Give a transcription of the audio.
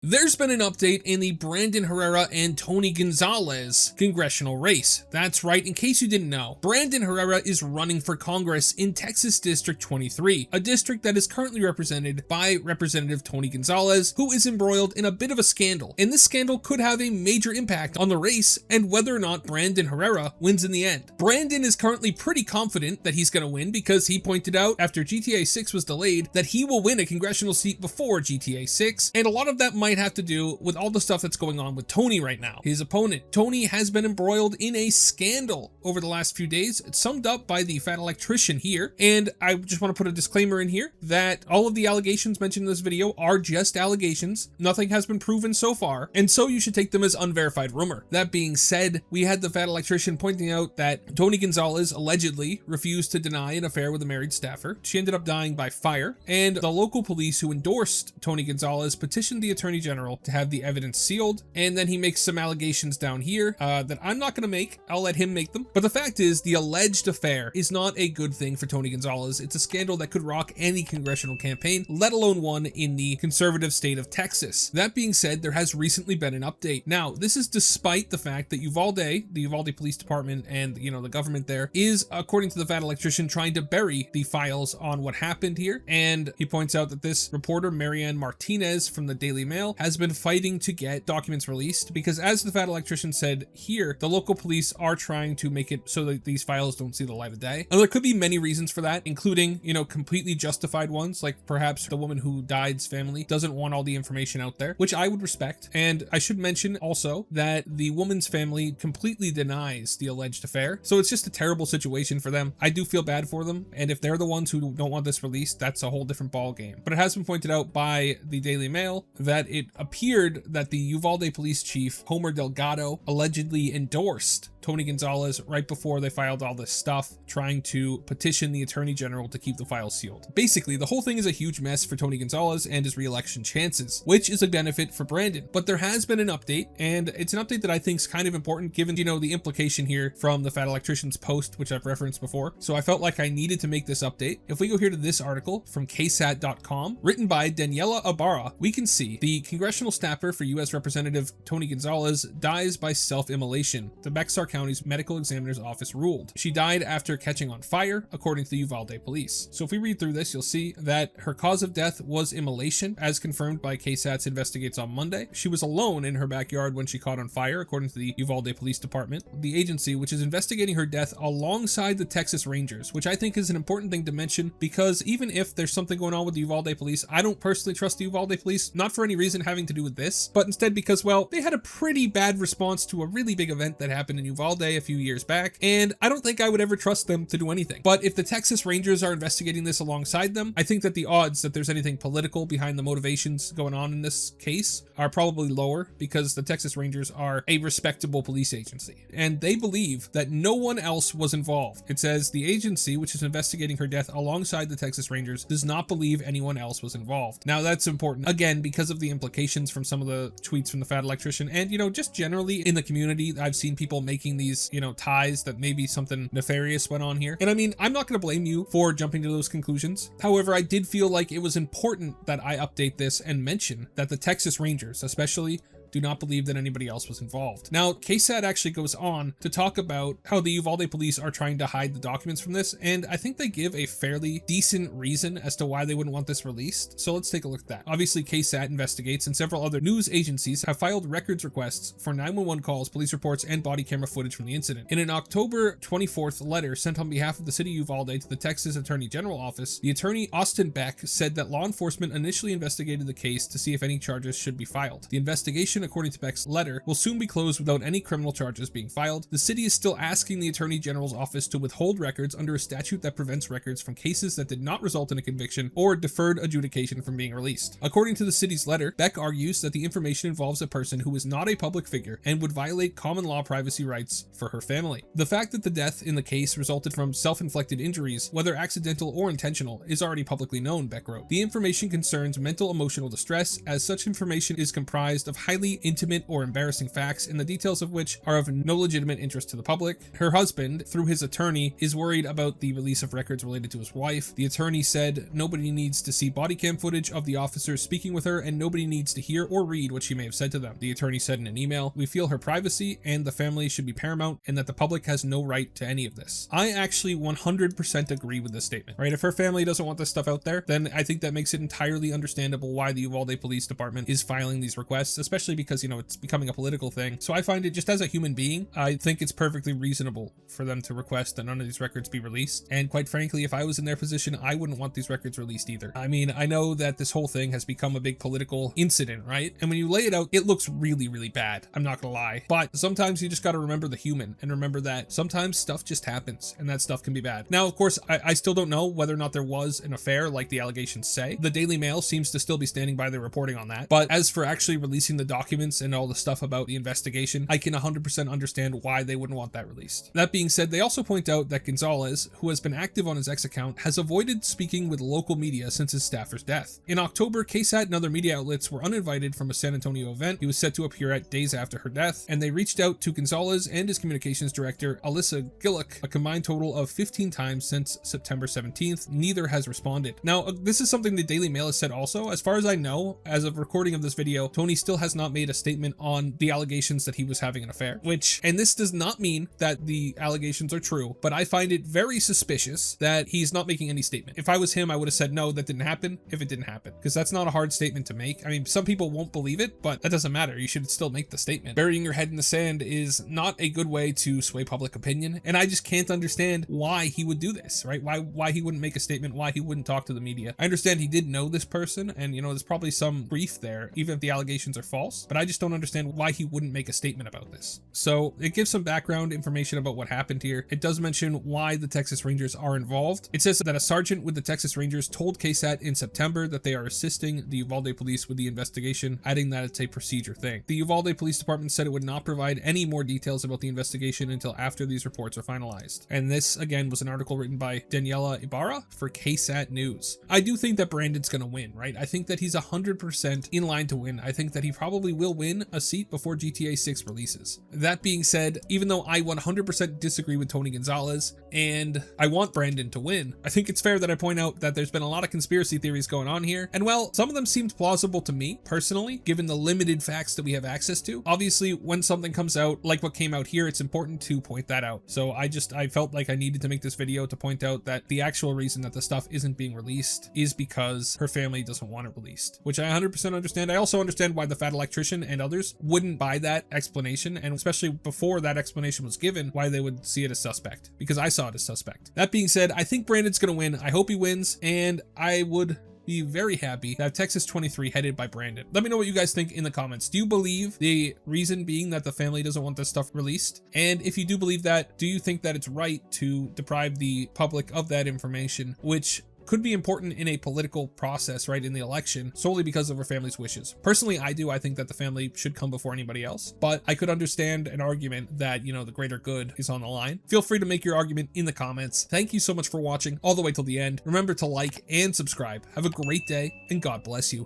There's been an update in the Brandon Herrera and Tony Gonzalez congressional race. That's right, in case you didn't know, Brandon Herrera is running for Congress in Texas District 23, a district that is currently represented by Representative Tony Gonzalez, who is embroiled in a bit of a scandal. And this scandal could have a major impact on the race and whether or not Brandon Herrera wins in the end. Brandon is currently pretty confident that he's going to win because he pointed out after GTA 6 was delayed that he will win a congressional seat before GTA 6, and a lot of that might have to do with all the stuff that's going on with Tony right now. His opponent, Tony, has been embroiled in a scandal over the last few days. It's summed up by the fat electrician here, and I just want to put a disclaimer in here that all of the allegations mentioned in this video are just allegations. Nothing has been proven so far, and so you should take them as unverified rumor. That being said, we had the fat electrician pointing out that Tony Gonzalez allegedly refused to deny an affair with a married staffer. She ended up dying by fire, and the local police who endorsed Tony Gonzalez petitioned the Attorney General to have the evidence sealed, and then he makes some allegations down here that I'm not going to make. I'll let him make them. But the fact is, the alleged affair is not a good thing for Tony Gonzalez. It's a scandal that could rock any congressional campaign, let alone one in the conservative state of Texas. That being said, there has recently been an update. Now, this is despite the fact that Uvalde, the Uvalde Police Department, and the government there is, according to the fat electrician, trying to bury the files on what happened here. And he points out that this reporter, Marianne Martinez from the Daily Mail, has been fighting to get documents released because, as the fat electrician said here, the local police are trying to make it so that these files don't see the light of day. And there could be many reasons for that, including, completely justified ones, like perhaps the woman who died's family doesn't want all the information out there, which I would respect. And I should mention also that the woman's family completely denies the alleged affair. So it's just a terrible situation for them. I do feel bad for them. And if they're the ones who don't want this released, that's a whole different ball game. But it has been pointed out by the Daily Mail that it appeared that the Uvalde police chief, Homer Delgado, allegedly endorsed Tony Gonzalez right before they filed all this stuff, trying to petition the Attorney General to keep the files sealed. Basically, the whole thing is a huge mess for Tony Gonzalez and his re-election chances, which is a benefit for Brandon. But there has been an update, and it's an update that I think is kind of important given, the implication here from the fat electrician's post, which I've referenced before. So I felt like I needed to make this update. If we go here to this article from ksat.com, written by Daniela Ibarra, we can see the congressional staffer for U.S. Representative Tony Gonzalez dies by self-immolation. The Bexar County's medical examiner's office ruled. She died after catching on fire, according to the Uvalde police. So if we read through this, you'll see that her cause of death was immolation, as confirmed by KSAT's investigates on Monday. She was alone in her backyard when she caught on fire, according to the Uvalde Police Department, the agency which is investigating her death alongside the Texas Rangers, which I think is an important thing to mention because even if there's something going on with the Uvalde police, I don't personally trust the Uvalde police, not for any reason having to do with this, but instead because, well, they had a pretty bad response to a really big event that happened in Uvalde a few years back, and I don't think I would ever trust them to do anything. But if the Texas Rangers are investigating this alongside them, I think that the odds that there's anything political behind the motivations going on in this case are probably lower because the Texas Rangers are a respectable police agency, and they believe that no one else was involved. It says the agency, which is investigating her death alongside the Texas Rangers, does not believe anyone else was involved. Now that's important, again, because of the implications from some of the tweets from the fat electrician, and just generally in the community, I've seen people making these, ties that maybe something nefarious went on here. And I mean, I'm not going to blame you for jumping to those conclusions. However, I did feel like it was important that I update this and mention that the Texas Rangers, especially, do not believe that anybody else was involved. Now, KSAT actually goes on to talk about how the Uvalde police are trying to hide the documents from this, and I think they give a fairly decent reason as to why they wouldn't want this released. So let's take a look at that. Obviously, KSAT investigates, and several other news agencies have filed records requests for 911 calls, police reports, and body camera footage from the incident. In an October 24th letter sent on behalf of the city of Uvalde to the Texas Attorney General Office, the attorney Austin Beck said that law enforcement initially investigated the case to see if any charges should be filed. The investigation, according to Beck's letter, will soon be closed without any criminal charges being filed. The city is still asking the Attorney General's office to withhold records under a statute that prevents records from cases that did not result in a conviction or deferred adjudication from being released. According to the city's letter, Beck argues that the information involves a person who is not a public figure and would violate common law privacy rights for her family. The fact that the death in the case resulted from self-inflicted injuries, whether accidental or intentional, is already publicly known, Beck wrote. The information concerns mental emotional distress, as such information is comprised of highly highly intimate or embarrassing facts, and the details of which are of no legitimate interest to the public. Her husband, through his attorney, is worried about the release of records related to his wife. The attorney said nobody needs to see body cam footage of the officers speaking with her, and nobody needs to hear or read what she may have said to them. The attorney said in an email, "We feel her privacy and the family should be paramount, and that the public has no right to any of this." I actually 100% agree with this statement, right? If her family doesn't want this stuff out there, then I think that makes it entirely understandable why the Uvalde Police Department is filing these requests, especially because, it's becoming a political thing. So I find it, just as a human being, I think it's perfectly reasonable for them to request that none of these records be released. And quite frankly, if I was in their position, I wouldn't want these records released either. I mean, I know that this whole thing has become a big political incident, right? And when you lay it out, it looks really, really bad. I'm not gonna lie. But sometimes you just gotta remember the human and remember that sometimes stuff just happens and that stuff can be bad. Now, of course, I still don't know whether or not there was an affair like the allegations say. The Daily Mail seems to still be standing by their reporting on that. But as for actually releasing the documents and all the stuff about the investigation, I can 100% understand why they wouldn't want that released. That being said, they also point out that Gonzalez, who has been active on his X account, has avoided speaking with local media since his staffer's death. In October, KSAT and other media outlets were uninvited from a San Antonio event he was set to appear at days after her death, and they reached out to Gonzalez and his communications director, Alyssa Gillick, a combined total of 15 times since September 17th. Neither has responded. Now, this is something the Daily Mail has said also. As far as I know, as of recording of this video, Tony still has not made a statement on the allegations that he was having an affair, and this does not mean that the allegations are true, but I find it very suspicious that he's not making any statement. If I was him, I would have said, no, that didn't happen, if it didn't happen, because that's not a hard statement to make. I mean, some people won't believe it, but that doesn't matter. You should still make the statement. Burying your head in the sand is not a good way to sway public opinion, and I just can't understand why he would do this, right? Why he wouldn't make a statement, why he wouldn't talk to the media. I understand he did know this person, and there's probably some grief there, even if the allegations are false, but I just don't understand why he wouldn't make a statement about this. So it gives some background information about what happened here. It does mention why the Texas Rangers are involved. It says that a sergeant with the Texas Rangers told KSAT in September that they are assisting the Uvalde police with the investigation, adding that it's a procedure thing. The Uvalde Police Department said it would not provide any more details about the investigation until after these reports are finalized. And this, again, was an article written by Daniela Ibarra for KSAT News. I do think that Brandon's going to win, right? I think that he's 100% in line to win. I think that he probably will win a seat before GTA 6 releases. That being said, even though I 100% disagree with Tony Gonzalez and I want Brandon to win, I think it's fair that I point out that there's been a lot of conspiracy theories going on here. And well, some of them seemed plausible to me personally, given the limited facts that we have access to. Obviously, when something comes out like what came out here, it's important to point that out. So I felt like I needed to make this video to point out that the actual reason that the stuff isn't being released is because her family doesn't want it released, which I 100% understand. I also understand why the fat electrician and others wouldn't buy that explanation, and especially before that explanation was given, why they would see it as suspect, because I saw it as suspect. That being said, I think Brandon's gonna win. I hope he wins, and I would be very happy to have Texas 23 headed by Brandon. Let me know what you guys think in the comments. Do you believe the reason being that the family doesn't want this stuff released? And if you do believe that, do you think that it's right to deprive the public of that information, which could be important in a political process, right, in the election, solely because of her family's wishes? Personally, I do. I think that the family should come before anybody else, but I could understand an argument that, the greater good is on the line. Feel free to make your argument in the comments. Thank you so much for watching all the way till the end. Remember to like and subscribe. Have a great day, and God bless you.